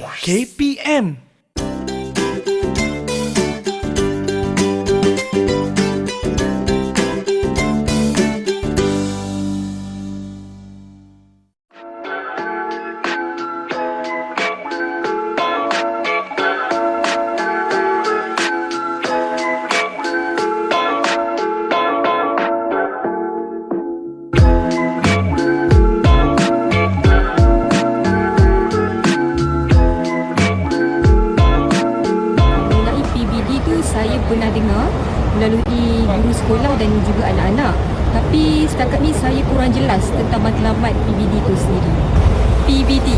KPM. Saya pernah dengar melalui guru sekolah dan juga anak-anak. Tapi setakat ni saya kurang jelas tentang matlamat PBD itu sendiri. PBD.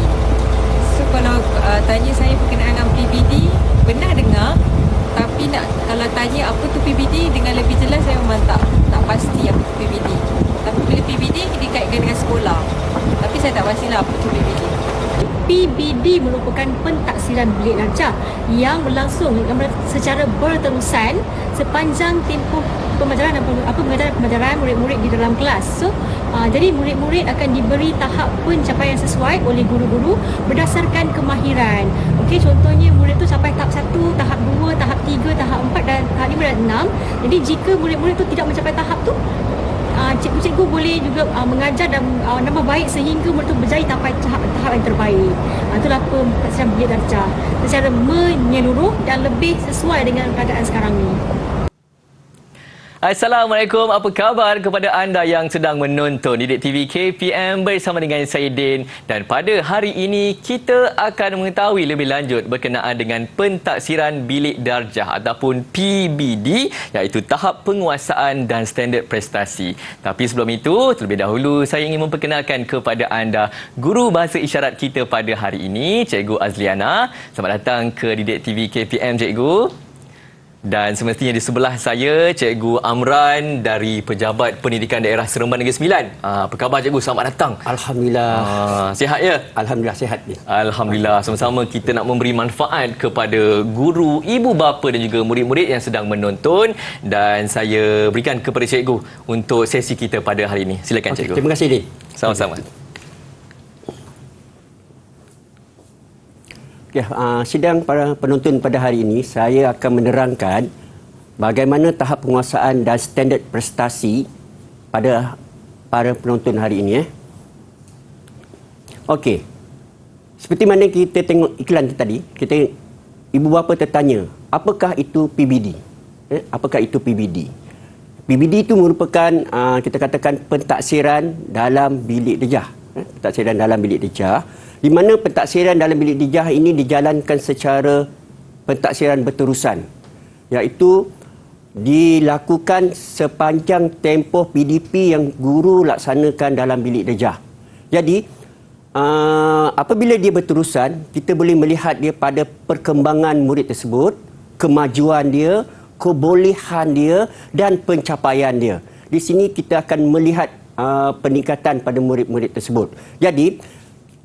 So kalau tanya saya berkenaan dengan PBD, pernah dengar. Tapi kalau tanya apa tu PBD dengan lebih jelas, saya memang tak pasti apa tu PBD. Tapi bila PBD dikaitkan dengan sekolah. Tapi saya tak pastilah apa tu PBD. PBD merupakan pentaksiran bilik darjah yang berlangsung secara berterusan sepanjang tempoh pembelajaran murid-murid di dalam kelas. So, jadi murid-murid akan diberi tahap pencapaian sesuai oleh guru-guru berdasarkan kemahiran. Okey, contohnya murid tu capai tahap 1, tahap 2, tahap 3, tahap 4 dan tahap 5 dan 6. Jadi jika murid-murid tu tidak mencapai tahap tu, cikgu-cikgu boleh juga mengajar dan nambah baik sehingga murid itu berjaya sampai tahap yang terbaik. Itulah pentaksiran bilik darjah secara menyeluruh dan lebih sesuai dengan keadaan sekarang ni. Assalamualaikum, apa khabar kepada anda yang sedang menonton Didik TV KPM bersama dengan saya Din, dan pada hari ini kita akan mengetahui lebih lanjut berkenaan dengan pentaksiran bilik darjah ataupun PBD, iaitu tahap penguasaan dan standard prestasi. Tapi sebelum itu, terlebih dahulu saya ingin memperkenalkan kepada anda guru bahasa isyarat kita pada hari ini, Cikgu Azliana. Selamat datang ke Didik TV KPM, Cikgu. Dan semestinya di sebelah saya, Cikgu Amran dari Pejabat Pendidikan Daerah Seremban Negeri Sembilan. Apa khabar, Cikgu? Selamat datang. Alhamdulillah. Sihat ya? Alhamdulillah sihat ni. Alhamdulillah. Sama-sama kita nak memberi manfaat kepada guru, ibu bapa dan juga murid-murid yang sedang menonton. Dan saya berikan kepada Cikgu untuk sesi kita pada hari ini. Silakan, Cikgu. Terima kasih, Din. Sama-sama. Sidang para penonton pada hari ini, saya akan menerangkan bagaimana tahap penguasaan dan standard prestasi pada para penonton hari ini. Okey. Seperti mana kita tengok iklan tadi, ibu bapa tertanya, apakah itu PBD? Apakah itu PBD? PBD itu merupakan kita katakan pentaksiran dalam bilik darjah. Pentaksiran dalam bilik darjah, di mana pentaksiran dalam bilik darjah ini dijalankan secara pentaksiran berterusan, iaitu dilakukan sepanjang tempoh PDP yang guru laksanakan dalam bilik darjah. Jadi apabila dia berterusan, kita boleh melihat dia pada perkembangan murid tersebut, kemajuan dia, kebolehan dia dan pencapaian dia. Di sini kita akan melihat peningkatan pada murid-murid tersebut. Jadi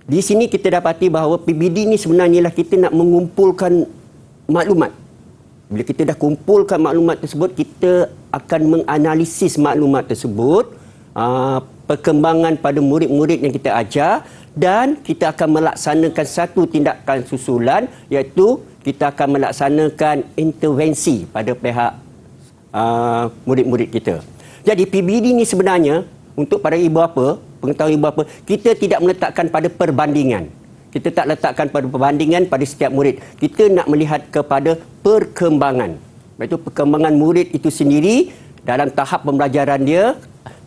di sini kita dapati bahawa PBD ni sebenarnya lah kita nak mengumpulkan maklumat. Bila kita dah kumpulkan maklumat tersebut, kita akan menganalisis maklumat tersebut, perkembangan pada murid-murid yang kita ajar, dan kita akan melaksanakan satu tindakan susulan, iaitu kita akan melaksanakan intervensi pada pihak murid-murid kita. Jadi PBD ni sebenarnya untuk para ibu bapa, pengetahuan ibu bapa, kita tidak meletakkan pada perbandingan. Kita tak letakkan pada perbandingan pada setiap murid. Kita nak melihat kepada perkembangan. Iaitu perkembangan murid itu sendiri dalam tahap pembelajaran dia.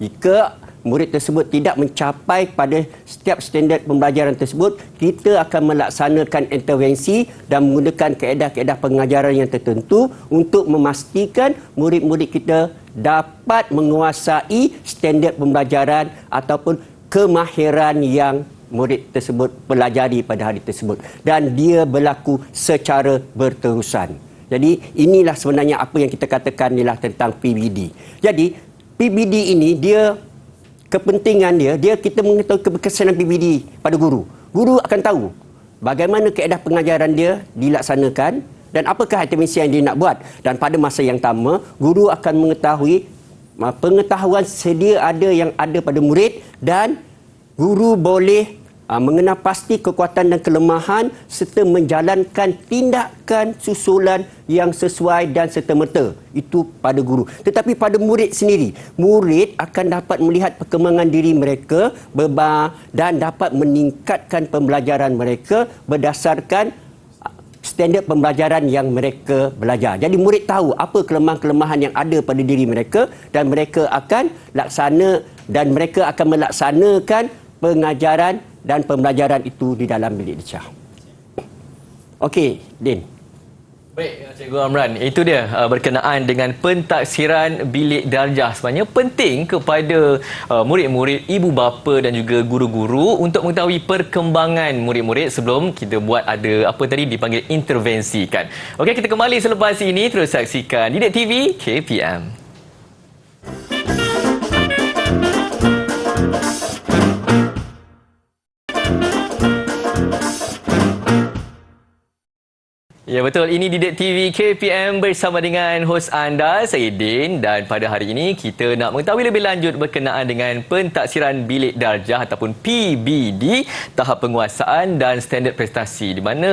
Jika murid tersebut tidak mencapai pada setiap standard pembelajaran tersebut, kita akan melaksanakan intervensi dan menggunakan kaedah-kaedah pengajaran yang tertentu untuk memastikan murid-murid kita dapat menguasai standard pembelajaran ataupun kemahiran yang murid tersebut pelajari pada hari tersebut, dan dia berlaku secara berterusan. Jadi inilah sebenarnya apa yang kita katakan ialah tentang PBD. Jadi PBD ini kepentingan dia kita mengetahui keberkesanan PBD pada guru. Guru akan tahu bagaimana kaedah pengajaran dia dilaksanakan dan apakah intervensi yang dia nak buat. Dan pada masa yang sama, guru akan mengetahui pengetahuan sedia ada yang ada pada murid, dan guru boleh mengenal pasti kekuatan dan kelemahan serta menjalankan tindakan susulan yang sesuai dan serta-merta. Itu pada guru. Tetapi pada murid sendiri, murid akan dapat melihat perkembangan diri mereka dan dapat meningkatkan pembelajaran mereka berdasarkan standard pembelajaran yang mereka belajar. Jadi murid tahu apa kelemahan-kelemahan yang ada pada diri mereka dan mereka akan melaksanakan pengajaran dan pembelajaran itu di dalam bilik decah. Okey, Din. Baik, Cikgu Amran. Itu dia berkenaan dengan pentaksiran bilik darjah. Sebenarnya penting kepada murid-murid, ibu bapa dan juga guru-guru untuk mengetahui perkembangan murid-murid sebelum kita buat ada apa tadi dipanggil intervensi kan. Okey, kita kembali selepas ini. Terus saksikan Didik TV KPM. Ya betul, ini Didik TV KPM bersama dengan hos anda, saya Din, dan pada hari ini kita nak mengetahui lebih lanjut berkenaan dengan pentaksiran bilik darjah ataupun PBD, tahap penguasaan dan standard prestasi, di mana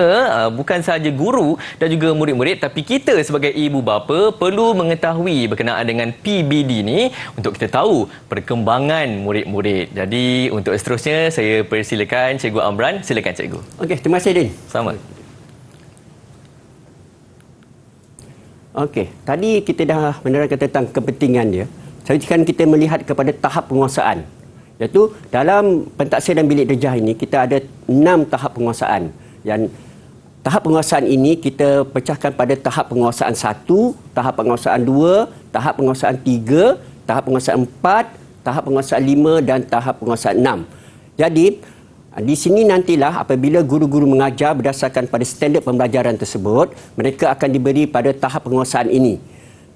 bukan sahaja guru dan juga murid-murid tapi kita sebagai ibu bapa perlu mengetahui berkenaan dengan PBD ni untuk kita tahu perkembangan murid-murid. Jadi untuk seterusnya saya persilakan Cikgu Amran, silakan Cikgu. Okey, terima kasih Din. Sama. Okey, tadi kita dah menerangkan tentang kepentingan dia. Sekarang kita melihat kepada tahap penguasaan. Iaitu dalam pentaksiran bilik darjah ini kita ada 6 tahap penguasaan. Yang tahap penguasaan ini kita pecahkan pada tahap penguasaan 1, tahap penguasaan 2, tahap penguasaan 3, tahap penguasaan 4, tahap penguasaan 5 dan tahap penguasaan 6. Jadi di sini nantilah apabila guru-guru mengajar berdasarkan pada standard pembelajaran tersebut, mereka akan diberi pada tahap penguasaan ini.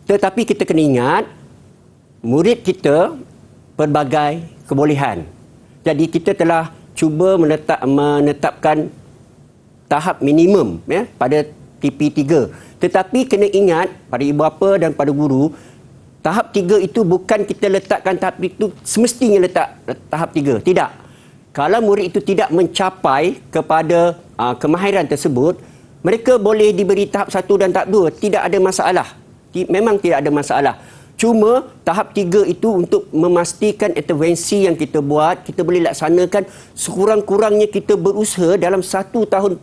Tetapi kita kena ingat, murid kita pelbagai kebolehan. Jadi kita telah cuba menetapkan tahap minimum pada TP3. Tetapi kena ingat pada ibu bapa dan pada guru, tahap 3 itu bukan kita letakkan tahap itu semestinya letak tahap 3. Tidak. Kalau murid itu tidak mencapai kepada kemahiran tersebut, mereka boleh diberi tahap 1 dan tahap 2. Tidak ada masalah. Memang tidak ada masalah. Cuma tahap 3 itu untuk memastikan intervensi yang kita buat, kita boleh laksanakan sekurang-kurangnya kita berusaha dalam 1 tahun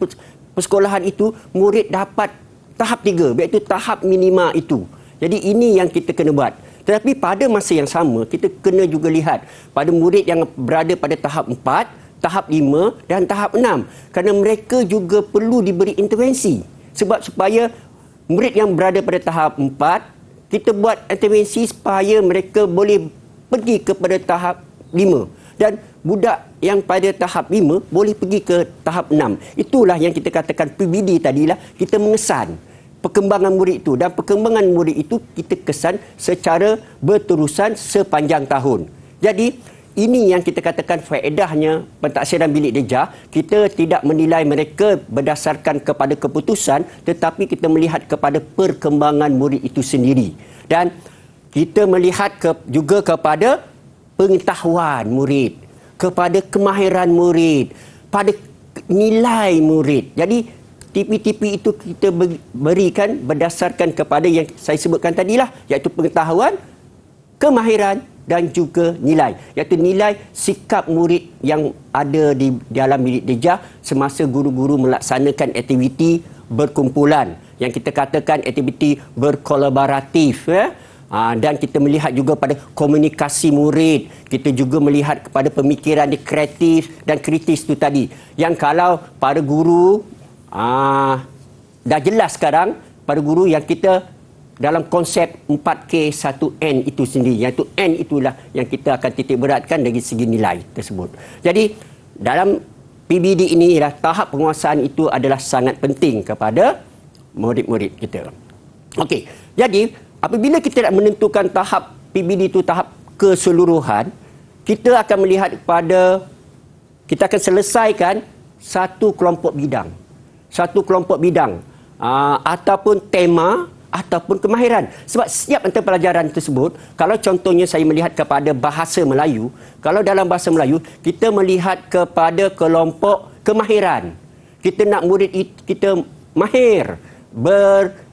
persekolahan itu, murid dapat tahap 3, iaitu tahap minima itu. Jadi ini yang kita kena buat. Tetapi pada masa yang sama, kita kena juga lihat pada murid yang berada pada tahap 4, tahap 5 dan tahap 6. Kerana mereka juga perlu diberi intervensi. Sebab supaya murid yang berada pada tahap 4, kita buat intervensi supaya mereka boleh pergi kepada tahap 5. Dan budak yang pada tahap 5 boleh pergi ke tahap 6. Itulah yang kita katakan PBD tadilah, kita mengesan perkembangan murid itu, dan perkembangan murid itu kita kesan secara berterusan sepanjang tahun. Jadi ini yang kita katakan faedahnya pentaksiran bilik darjah. Kita tidak menilai mereka berdasarkan kepada keputusan, tetapi kita melihat kepada perkembangan murid itu sendiri. Dan kita melihat juga kepada pengetahuan murid, kepada kemahiran murid, pada nilai murid. Jadi TP-TP itu kita berikan berdasarkan kepada yang saya sebutkan tadilah, iaitu pengetahuan, kemahiran dan juga nilai. Iaitu nilai sikap murid yang ada di dalam bilik darjah semasa guru-guru melaksanakan aktiviti berkumpulan. Yang kita katakan aktiviti berkolaboratif. Dan kita melihat juga pada komunikasi murid. Kita juga melihat kepada pemikiran kreatif dan kritis itu tadi. Yang kalau para guru dah jelas sekarang pada guru yang kita dalam konsep 4K 1N itu sendiri, iaitu N itulah yang kita akan titik beratkan dari segi nilai tersebut. Jadi dalam PBD ini tahap penguasaan itu adalah sangat penting kepada murid-murid kita. Okey, jadi apabila kita nak menentukan tahap PBD itu tahap keseluruhan, kita akan melihat kepada, kita akan selesaikan satu kelompok bidang ataupun tema ataupun kemahiran. Sebab setiap mata pelajaran tersebut, kalau contohnya saya melihat kepada bahasa Melayu, kalau dalam bahasa Melayu, kita melihat kepada kelompok kemahiran. Kita nak murid kita mahir,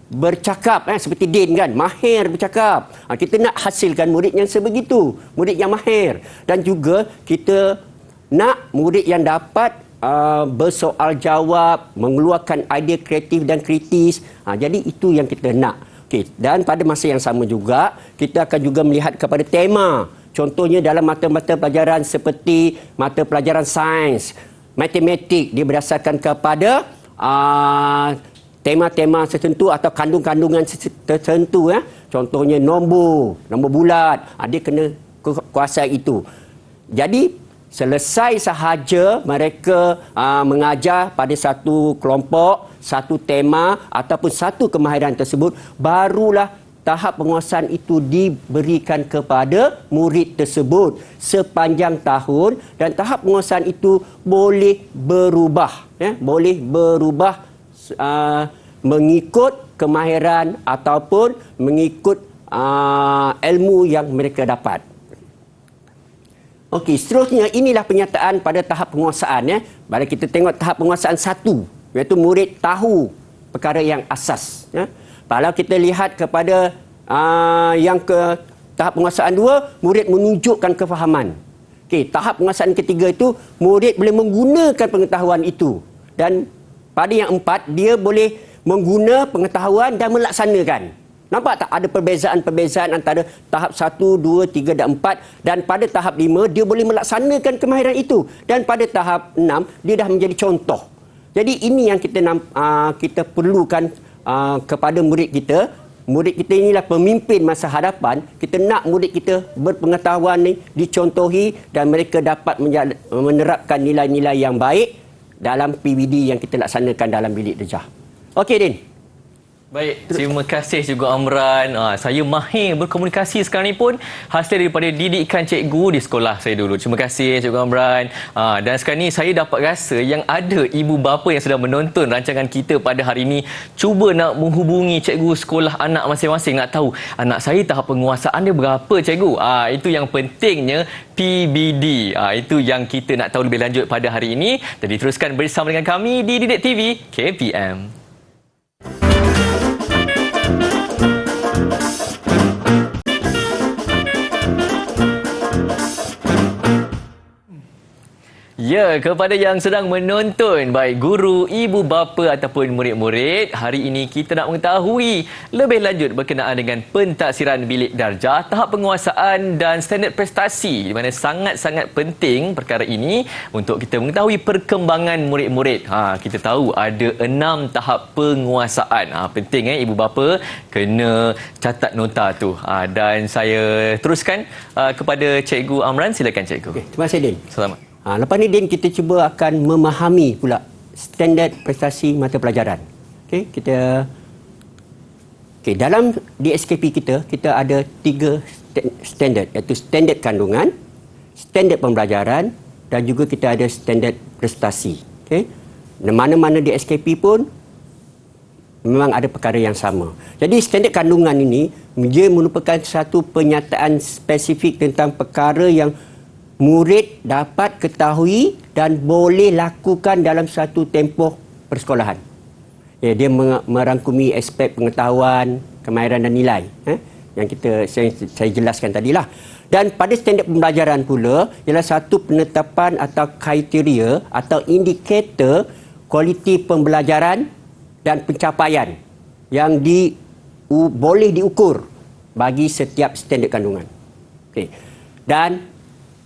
bercakap, seperti Din kan, mahir bercakap. Kita nak hasilkan murid yang sebegitu, murid yang mahir. Dan juga kita nak murid yang dapat bersoal jawab, mengeluarkan idea kreatif dan kritis. Jadi itu yang kita nak. Okay. Dan pada masa yang sama juga, kita akan juga melihat kepada tema. Contohnya dalam mata-mata pelajaran seperti mata pelajaran sains, matematik, dia berdasarkan kepada tema-tema tertentu atau kandung-kandungan tertentu. Contohnya nombor bulat, dia kena kuasai itu. Jadi selesai sahaja mereka mengajar pada satu kelompok, satu tema ataupun satu kemahiran tersebut, barulah tahap penguasaan itu diberikan kepada murid tersebut sepanjang tahun, dan tahap penguasaan itu boleh berubah, boleh berubah mengikut kemahiran ataupun mengikut ilmu yang mereka dapat. Okey, seterusnya inilah penyataan pada tahap penguasaan. Mari kita tengok tahap penguasaan 1, iaitu murid tahu perkara yang asas. Kalau kita lihat kepada yang ke tahap penguasaan 2, murid menunjukkan kefahaman. Okey, tahap penguasaan ketiga itu murid boleh menggunakan pengetahuan itu, dan pada yang 4 dia boleh mengguna pengetahuan dan melaksanakan. Nampak tak ada perbezaan-perbezaan antara tahap 1, 2, 3 dan 4, dan pada tahap 5 dia boleh melaksanakan kemahiran itu, dan pada tahap 6 dia dah menjadi contoh. Jadi ini yang kita perlukan kepada murid kita. Murid kita inilah pemimpin masa hadapan. Kita nak murid kita berpengetahuan ni dicontohi dan mereka dapat menerapkan nilai-nilai yang baik dalam PBD yang kita laksanakan dalam bilik darjah. Okey, Din. Baik, terima kasih juga Amran. Saya mahir berkomunikasi sekarang ni pun hasil daripada didikan cikgu di sekolah saya dulu. Terima kasih Cikgu Amran. Dan sekarang ni saya dapat rasa yang ada ibu bapa yang sedang menonton rancangan kita pada hari ini cuba nak menghubungi cikgu sekolah anak masing-masing, nak tahu anak saya tahap penguasaan dia berapa cikgu. Itu yang pentingnya PBD. Itu yang kita nak tahu lebih lanjut pada hari ini. Jadi teruskan bersama dengan kami di Didik TV KPM. Ya, kepada yang sedang menonton, baik guru, ibu bapa ataupun murid-murid, hari ini kita nak mengetahui lebih lanjut berkenaan dengan pentaksiran bilik darjah, tahap penguasaan dan standard prestasi, di mana sangat-sangat penting perkara ini untuk kita mengetahui perkembangan murid-murid. Kita tahu ada 6 tahap penguasaan. Penting ibu bapa kena catat nota tu. Dan saya teruskan kepada Cikgu Amran. Silakan Cikgu. Okay, terima kasih, Din. Selamat. Lepas ni, Din, kita cuba akan memahami pula standard prestasi mata pelajaran. Dalam DSKP kita ada 3 standard, iaitu standard kandungan, standard pembelajaran dan juga kita ada standard prestasi. Mana-mana DSKP pun memang ada perkara yang sama. Jadi standard kandungan ini dia merupakan satu penyataan spesifik tentang perkara yang murid dapat ketahui dan boleh lakukan dalam satu tempoh persekolahan. Dia merangkumi aspek pengetahuan, kemahiran dan nilai yang saya jelaskan tadilah. Dan pada standard pembelajaran pula ialah satu penetapan atau kriteria atau indikator kualiti pembelajaran dan pencapaian yang boleh diukur bagi setiap standard kandungan. Dan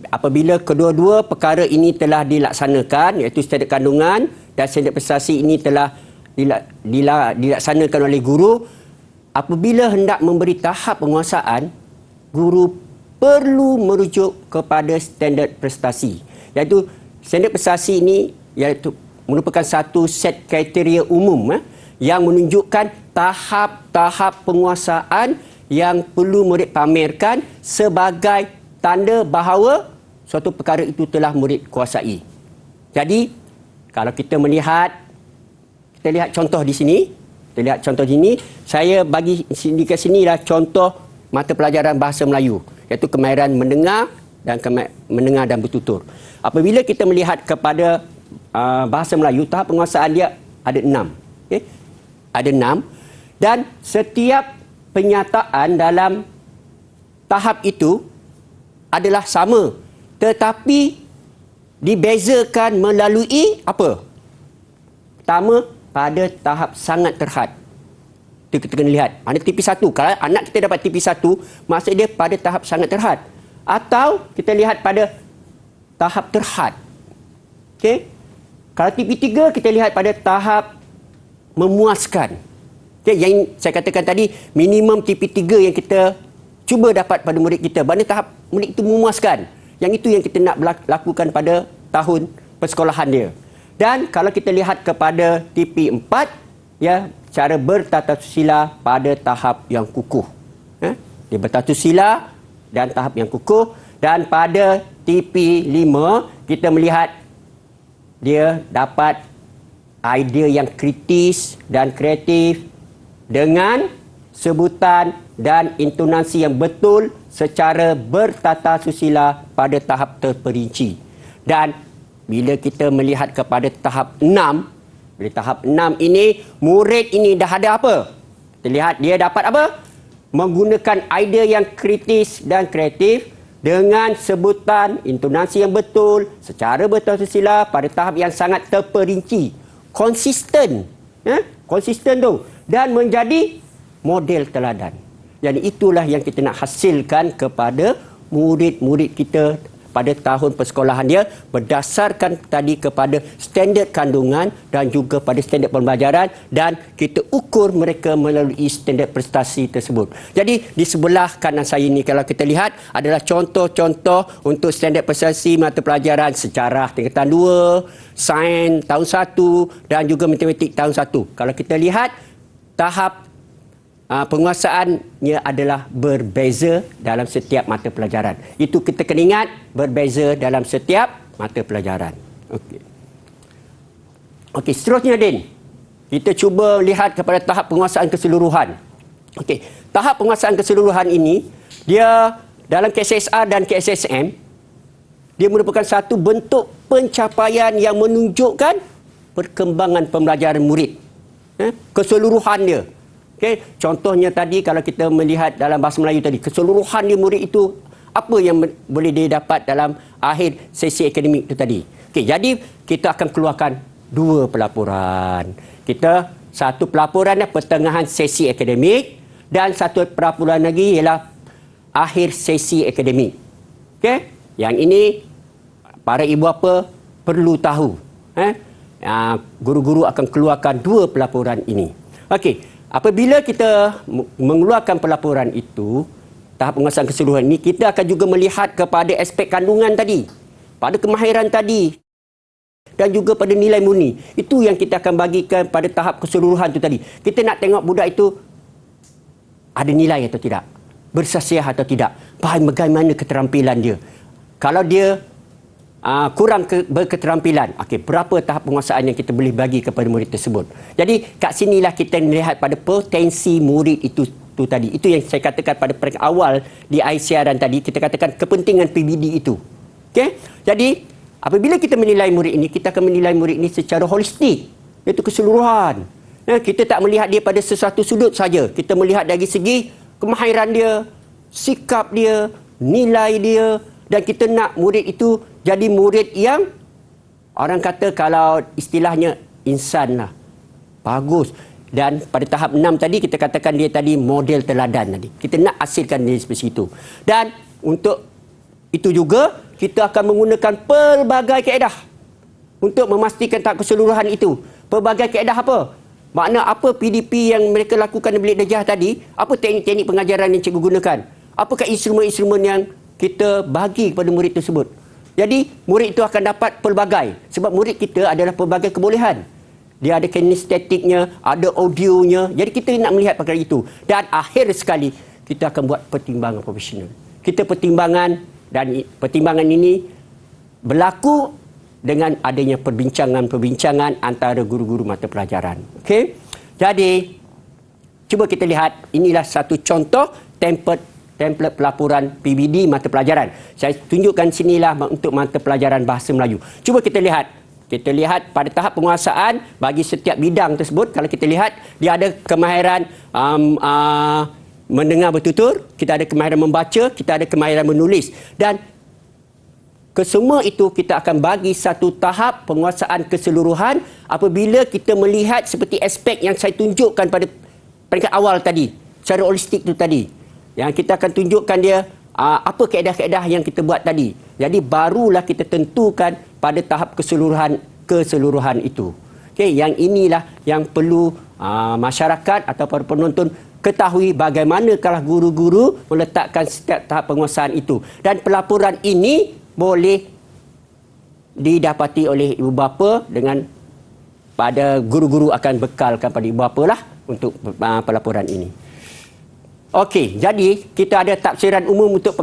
apabila kedua-dua perkara ini telah dilaksanakan, iaitu standard kandungan dan standard prestasi ini telah dilaksanakan oleh guru, apabila hendak memberi tahap penguasaan, guru perlu merujuk kepada standard prestasi. Iaitu standard prestasi ini merupakan satu set kriteria umum yang menunjukkan tahap-tahap penguasaan yang perlu murid pamerkan sebagai tanda bahawa suatu perkara itu telah murid kuasai. Jadi, kalau kita lihat contoh di sini, Kita lihat contoh sini, saya bagi di sini lah contoh mata pelajaran bahasa Melayu, iaitu kemahiran mendengar dan mendengar dan bertutur. Apabila kita melihat kepada bahasa Melayu, tahap penguasaan dia ada 6. Okay? Ada 6 dan setiap penyataan dalam tahap itu adalah sama, tetapi dibezakan melalui apa? Pertama, pada tahap sangat terhad. Itu kita kena lihat. Mana TP1. Kalau anak kita dapat TP1, maksud dia pada tahap sangat terhad. Atau kita lihat pada tahap terhad. Okey? Kalau TP3, kita lihat pada tahap memuaskan. Okay, yang saya katakan tadi, minimum TP3 yang kita cuba dapat pada murid kita. Mana tahap murid itu memuaskan. Yang itu yang kita nak lakukan pada tahun persekolahan dia. Dan kalau kita lihat kepada TP4, ya, cara bertata susila pada tahap yang kukuh. Dia bertata susila dan tahap yang kukuh. Dan pada TP5, kita melihat dia dapat idea yang kritis dan kreatif dengan sebutan dan intonasi yang betul secara bertata susila pada tahap terperinci. Dan bila kita melihat kepada tahap 6, bila tahap 6 ini, murid ini dah ada apa? Kita lihat dia dapat apa? Menggunakan idea yang kritis dan kreatif dengan sebutan, intonasi yang betul, secara bertata susila pada tahap yang sangat terperinci. Konsisten. Konsisten tu. Dan menjadi model teladan. Jadi itulah yang kita nak hasilkan kepada murid-murid kita pada tahun persekolahan dia, berdasarkan tadi kepada standard kandungan dan juga pada standard pembelajaran, dan kita ukur mereka melalui standard prestasi tersebut. Jadi di sebelah kanan saya ini, kalau kita lihat, adalah contoh-contoh untuk standard prestasi mata pelajaran sejarah tingkatan 2, sains tahun 1 dan juga matematik tahun 1. Kalau kita lihat, tahap penguasaannya adalah berbeza dalam setiap mata pelajaran. Itu kita kena ingat, berbeza dalam setiap mata pelajaran. Okey, seterusnya Din. Kita cuba lihat kepada tahap penguasaan keseluruhan. Okey, tahap penguasaan keseluruhan ini, dia dalam KSSR dan KSSM, dia merupakan satu bentuk pencapaian yang menunjukkan perkembangan pembelajaran murid. Keseluruhan dia. Okay. Contohnya tadi, kalau kita melihat dalam bahasa Melayu tadi, keseluruhan dia murid itu apa yang boleh dia dapat dalam akhir sesi akademik itu tadi. Okay. Jadi kita akan keluarkan 2 pelaporan. Satu pelaporan pertengahan sesi akademik dan satu pelaporan lagi ialah akhir sesi akademik. Okay. Yang ini para ibu bapa perlu tahu. Guru-guru akan keluarkan 2 pelaporan ini. Okey. Apabila kita mengeluarkan pelaporan itu, tahap penguasaan keseluruhan ini, kita akan juga melihat kepada aspek kandungan tadi, pada kemahiran tadi, dan juga pada nilai murni. Itu yang kita akan bagikan pada tahap keseluruhan itu tadi. Kita nak tengok budak itu ada nilai atau tidak, bersasiah atau tidak, bagaimana keterampilan dia. Kalau dia kurang berketerampilan, berapa tahap penguasaan yang kita boleh bagi kepada murid tersebut. Jadi kat sinilah kita melihat pada potensi murid itu tadi. Itu yang saya katakan pada peringkat awal di air siaran tadi, kita katakan kepentingan PBD itu. Okey? Jadi apabila kita menilai murid ini, kita akan menilai murid ini secara holistik, iaitu keseluruhan. Kita tak melihat dia pada sesuatu sudut saja. Kita melihat dari segi kemahiran dia, sikap dia, nilai dia, dan kita nak murid itu jadi murid yang orang kata, kalau istilahnya, insan lah. Bagus. Dan pada tahap 6 tadi, kita katakan dia tadi model teladan tadi. Kita nak hasilkan dia seperti itu. Dan untuk itu juga, kita akan menggunakan pelbagai kaedah untuk memastikan tahap keseluruhan itu. Pelbagai kaedah apa? Makna apa PDP yang mereka lakukan di bilik darjah tadi? Apa teknik-teknik pengajaran yang cikgu gunakan? Apakah instrumen-instrumen yang kita bagi kepada murid tersebut? Jadi, murid itu akan dapat pelbagai. Sebab murid kita adalah pelbagai kebolehan. Dia ada kinestetiknya, ada audionya. Jadi, kita nak melihat perkara itu. Dan akhir sekali, kita akan buat pertimbangan profesional. Kita pertimbangan, dan pertimbangan ini berlaku dengan adanya perbincangan-perbincangan antara guru-guru mata pelajaran. Okey? Jadi, Cuba kita lihat, inilah satu contoh template pelaporan PBD mata pelajaran. Saya tunjukkan sinilah untuk mata pelajaran Bahasa Melayu. Cuba kita lihat. Kita lihat pada tahap penguasaan bagi setiap bidang tersebut, kalau kita lihat dia ada kemahiran mendengar bertutur, kita ada kemahiran membaca, kita ada kemahiran menulis, dan kesemua itu kita akan bagi satu tahap penguasaan keseluruhan apabila kita melihat seperti aspek yang saya tunjukkan pada peringkat awal tadi, secara holistik itu tadi. Yang kita akan tunjukkan dia apa kaedah-kaedah yang kita buat tadi. Jadi barulah kita tentukan pada tahap keseluruhan itu. Okey, yang inilah yang perlu masyarakat atau para penonton ketahui bagaimanakah guru-guru meletakkan setiap tahap penguasaan itu. Dan pelaporan ini boleh didapati oleh ibu bapa dengan pada guru-guru akan bekalkan pada ibu bapa lah untuk pelaporan ini. Okey, jadi kita ada tafsiran umum untuk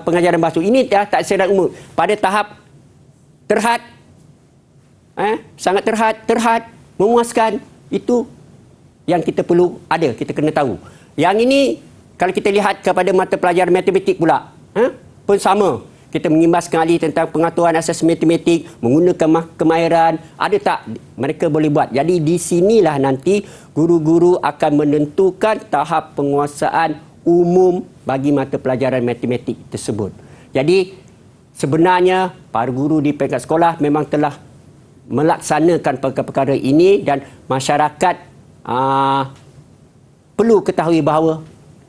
pengajaran bahasa. Ini dah tafsiran umum pada tahap terhad, sangat terhad, memuaskan. Itu yang kita perlu ada, kita kena tahu. Yang ini kalau kita lihat kepada mata pelajaran matematik pula, pun sama. Kita mengimbaskan ahli tentang pengaturan asas matematik, menggunakan kemahiran, ada tak mereka boleh buat. Jadi di sinilah nanti guru-guru akan menentukan tahap penguasaan umum bagi mata pelajaran matematik tersebut. Jadi sebenarnya para guru di peringkat sekolah memang telah melaksanakan perkara-perkara ini dan masyarakat perlu ketahui bahawa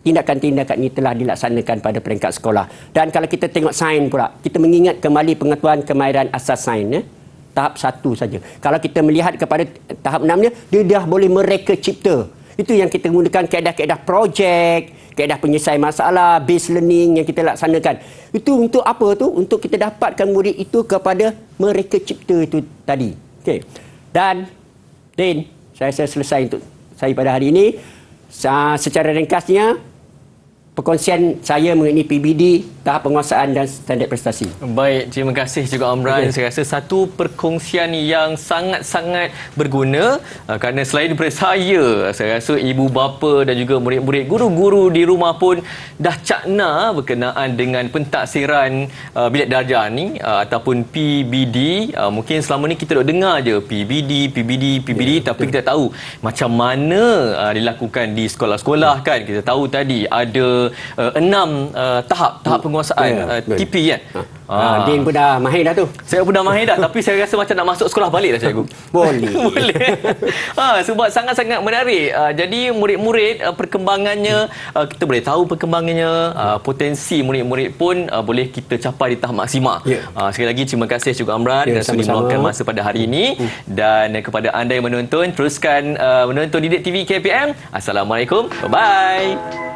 tindakan-tindakan ini telah dilaksanakan pada peringkat sekolah. Dan kalau kita tengok sains pula, kita mengingat kembali pengetahuan kemahiran asas sains, tahap 1 saja. Kalau kita melihat kepada tahap 6-nya, dia dah boleh mereka cipta. Itu yang kita gunakan kaedah-kaedah projek, kaedah penyelesaian masalah, base learning yang kita laksanakan. Itu untuk apa tu? Untuk kita dapatkan murid itu kepada mereka cipta itu tadi. Okey. Dan Din, saya selesai untuk saya pada hari ini. Secara ringkasnya, perkongsian saya mengenai PBD, tahap penguasaan dan standard prestasi. Baik, terima kasih juga Amran. Saya rasa satu perkongsian yang sangat-sangat berguna kerana selain daripada saya rasa ibu bapa dan juga murid-murid, guru-guru di rumah pun dah cakna berkenaan dengan pentaksiran bilik darjah ni ataupun PBD. Mungkin selama ni kita duk dengar je PBD, tapi kita tahu macam mana dilakukan di sekolah-sekolah kan. Kita tahu tadi ada 6 tahap penguasaan TP kan. Din pun dah mahir dah tu. Saya pun dah mahir dah, tapi saya rasa macam nak masuk sekolah balik dah cikgu. Boleh. Boleh. Sebab sangat-sangat menarik. Jadi murid-murid perkembangannya kita boleh tahu perkembangannya, potensi murid-murid pun boleh kita capai di tahap maksimal. Sekali lagi terima kasih juga Amran dan sudi meluangkan masa pada hari ini. Dan kepada anda yang menonton, teruskan menonton Didik TV KPM. Assalamualaikum. Bye-bye.